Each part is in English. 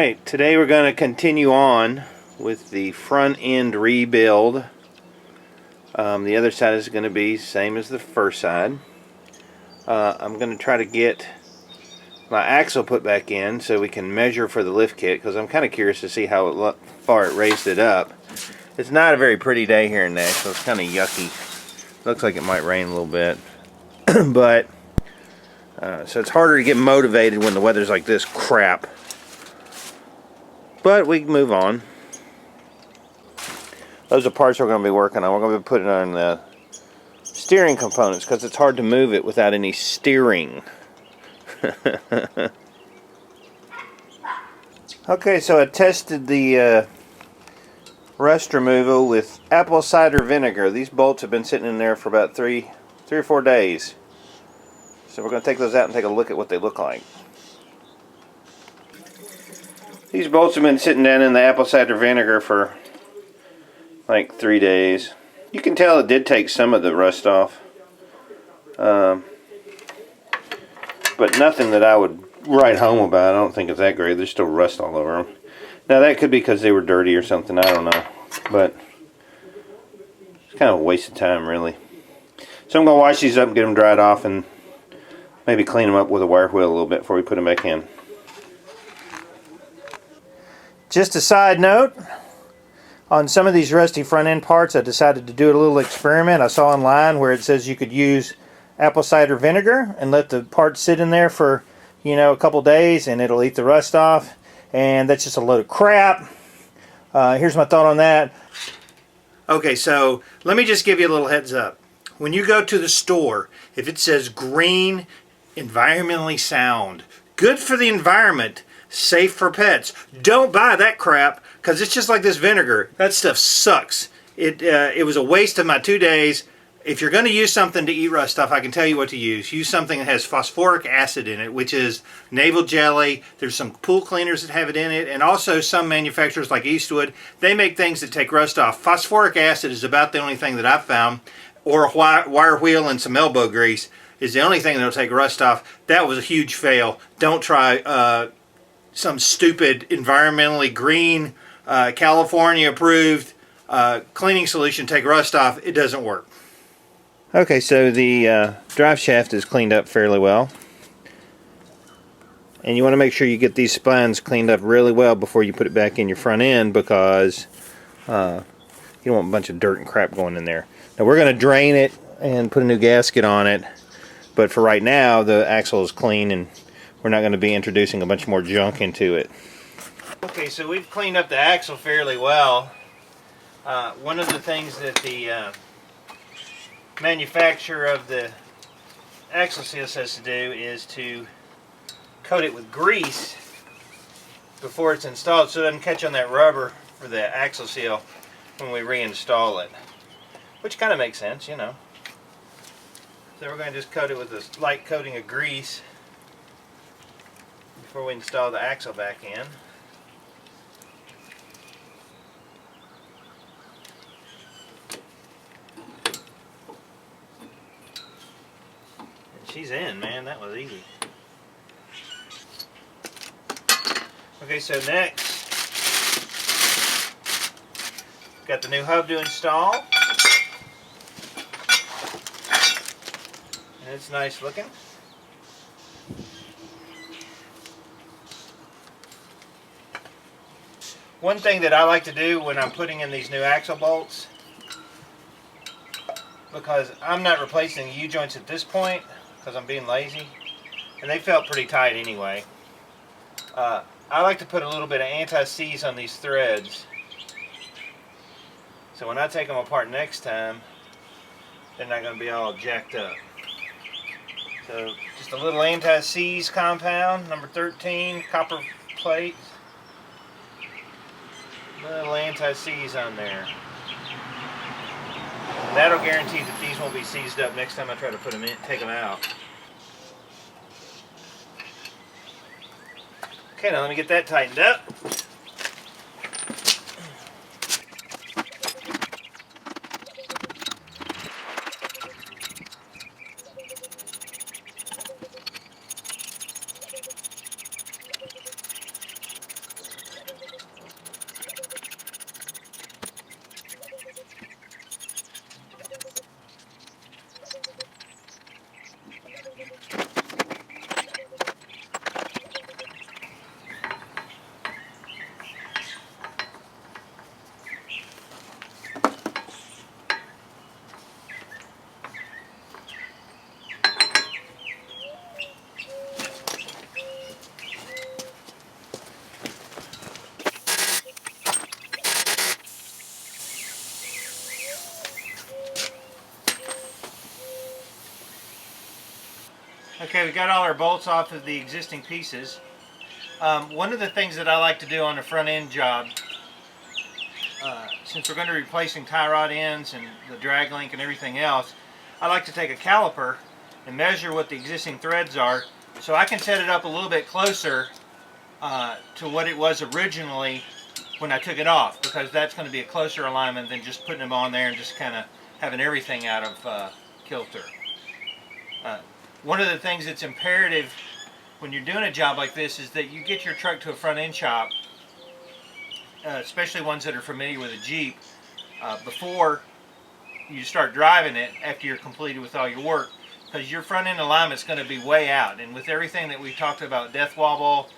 Alright, today we're going to continue on with the front end rebuild. The other side is going to be same as the first side. I'm going to try to get my axle put back in so we can measure for the lift kit, because I'm kind of curious to see how far it raised it up. It's not a very pretty day here in Nashville. It's kind of yucky. Looks like it might rain a little bit. But so it's harder to get motivated when the weather's like this crap. But we can move on. Those are parts we're going to be working on. We're going to be putting on the steering components because it's hard to move it without any steering. Okay, so I tested the rust removal with apple cider vinegar. These bolts have been sitting in there for about three or 4 days. So we're going to take those out and take a look at what they look like. These bolts have been sitting down in the apple cider vinegar for like 3 days. You can tell it did take some of the rust off. But nothing that I would write home about. I don't think it's that great. There's still rust all over them. Now that could be because they were dirty or something. I don't know. But it's kind of a waste of time, really. So I'm going to wash these up and get them dried off and maybe clean them up with a wire wheel a little bit before we put them back in. Just a side note, on some of these rusty front end parts I decided to do a little experiment. I saw online where it says you could use apple cider vinegar and let the parts sit in there for, a couple days and it'll eat the rust off, and that's just a load of crap. Here's my thought on that. Okay, so let me just give you a little heads up. When you go to the store, if it says green, environmentally sound, good for the environment, safe for pets, don't buy that crap, because it's just like this vinegar. That stuff sucks. It was a waste of my 2 days. If you're going to use something to eat rust off, I can tell you what to use. Use something that has phosphoric acid in it, which is navel jelly. There's some pool cleaners that have it in it, and also some manufacturers like Eastwood, they make things that take rust off. Phosphoric acid is about the only thing that I've found, or a wire wheel and some elbow grease is the only thing that'll take rust off. That was a huge fail. Don't try some stupid environmentally green, California approved cleaning solution take rust off. It doesn't work. Okay, so the drive shaft is cleaned up fairly well, and you want to make sure you get these spines cleaned up really well before you put it back in your front end, because you don't want a bunch of dirt and crap going in there. Now we're going to drain it and put a new gasket on it, but for right now the axle is clean and we're not going to be introducing a bunch more junk into it. Okay, so we've cleaned up the axle fairly well. One of the things that the manufacturer of the axle seal says to do is to coat it with grease before it's installed so it doesn't catch on that rubber for the axle seal when we reinstall it. Which kind of makes sense, So we're going to just coat it with a light coating of grease before we install the axle back in. And she's in, man. That was easy. Okay, so next, got the new hub to install. And it's nice looking. One thing that I like to do when I'm putting in these new axle bolts, because I'm not replacing the U-joints at this point because I'm being lazy, and they felt pretty tight anyway, I like to put a little bit of anti-seize on these threads, so when I take them apart next time they're not going to be all jacked up. So just a little anti-seize compound, number 13, copper plate. Little anti-seize on there. And that'll guarantee that these won't be seized up next time I try to put them in, take them out. Okay, now let me get that tightened up. Okay, we got all our bolts off of the existing pieces. One of the things that I like to do on a front end job, since we're going to be replacing tie rod ends and the drag link and everything else, I like to take a caliper and measure what the existing threads are so I can set it up a little bit closer to what it was originally when I took it off, because that's going to be a closer alignment than just putting them on there and just kind of having everything out of kilter. One of the things that's imperative when you're doing a job like this is that you get your truck to a front end shop, especially ones that are familiar with a Jeep, before you start driving it after you're completed with all your work, because your front end alignment's going to be way out, and with everything that we talked about, death wobble,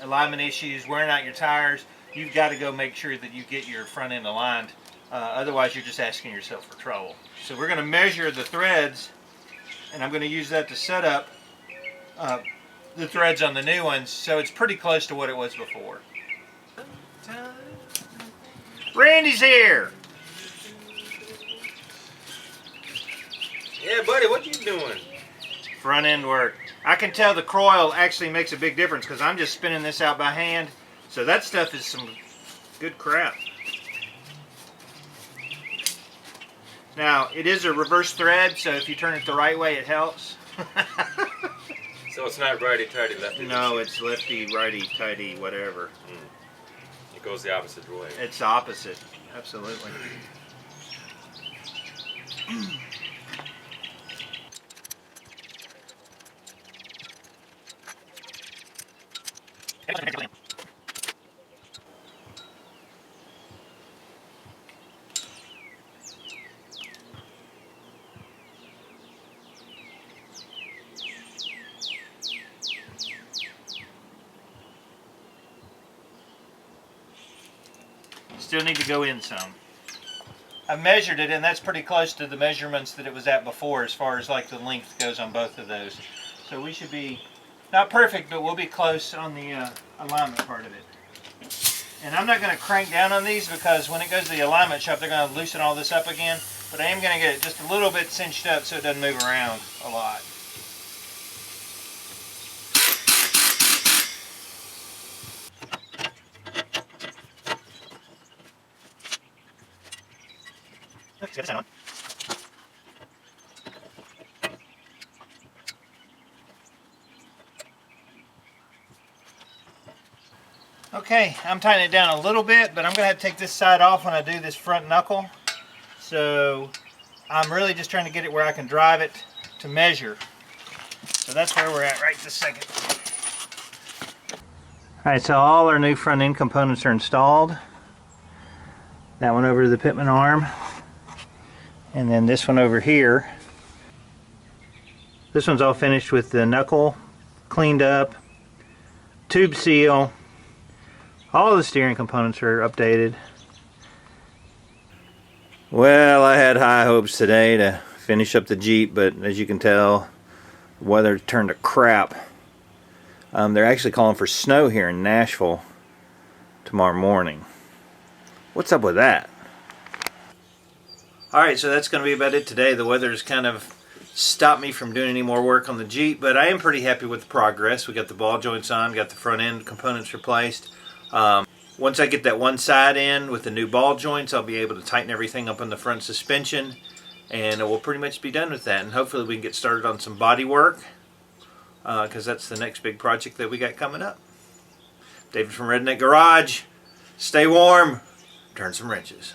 alignment issues, wearing out your tires, you've got to go make sure that you get your front end aligned. Otherwise you're just asking yourself for trouble. So we're going to measure the threads, and I'm going to use that to set up the threads on the new ones, so it's pretty close to what it was before. Randy's here! Yeah, buddy, what you doing? Front end work. I can tell the coil actually makes a big difference because I'm just spinning this out by hand. So that stuff is some good crap. Now, it is a reverse thread, so if you turn it the right way, it helps. So it's not righty-tighty, lefty? No, it's lefty, righty, tighty, whatever. It goes the opposite way. It's opposite, absolutely. Still need to go in some. I measured it, and that's pretty close to the measurements that it was at before as far as like the length goes on both of those. So we should be not perfect, but we'll be close on the alignment part of it. And I'm not going to crank down on these because when it goes to the alignment shop, they're going to loosen all this up again. But I am going to get it just a little bit cinched up so it doesn't move around a lot. Okay, I'm tightening it down a little bit, but I'm going to have to take this side off when I do this front knuckle. So I'm really just trying to get it where I can drive it to measure. So that's where we're at right this second. Alright, so all our new front end components are installed. That one over to the pitman arm. And then this one over here. This one's all finished with the knuckle cleaned up, tube seal. All of the steering components are updated. Well, I had high hopes today to finish up the Jeep, but as you can tell, the weather turned to crap. They're actually calling for snow here in Nashville tomorrow morning. What's up with that? Alright, so that's going to be about it today. The weather has kind of stopped me from doing any more work on the Jeep, but I am pretty happy with the progress. We got the ball joints on, got the front end components replaced. Once I get that one side in with the new ball joints, I'll be able to tighten everything up on the front suspension, and we'll pretty much be done with that. And hopefully we can get started on some body work, because that's the next big project that we got coming up. David from Redneck Garage. Stay warm. Turn some wrenches.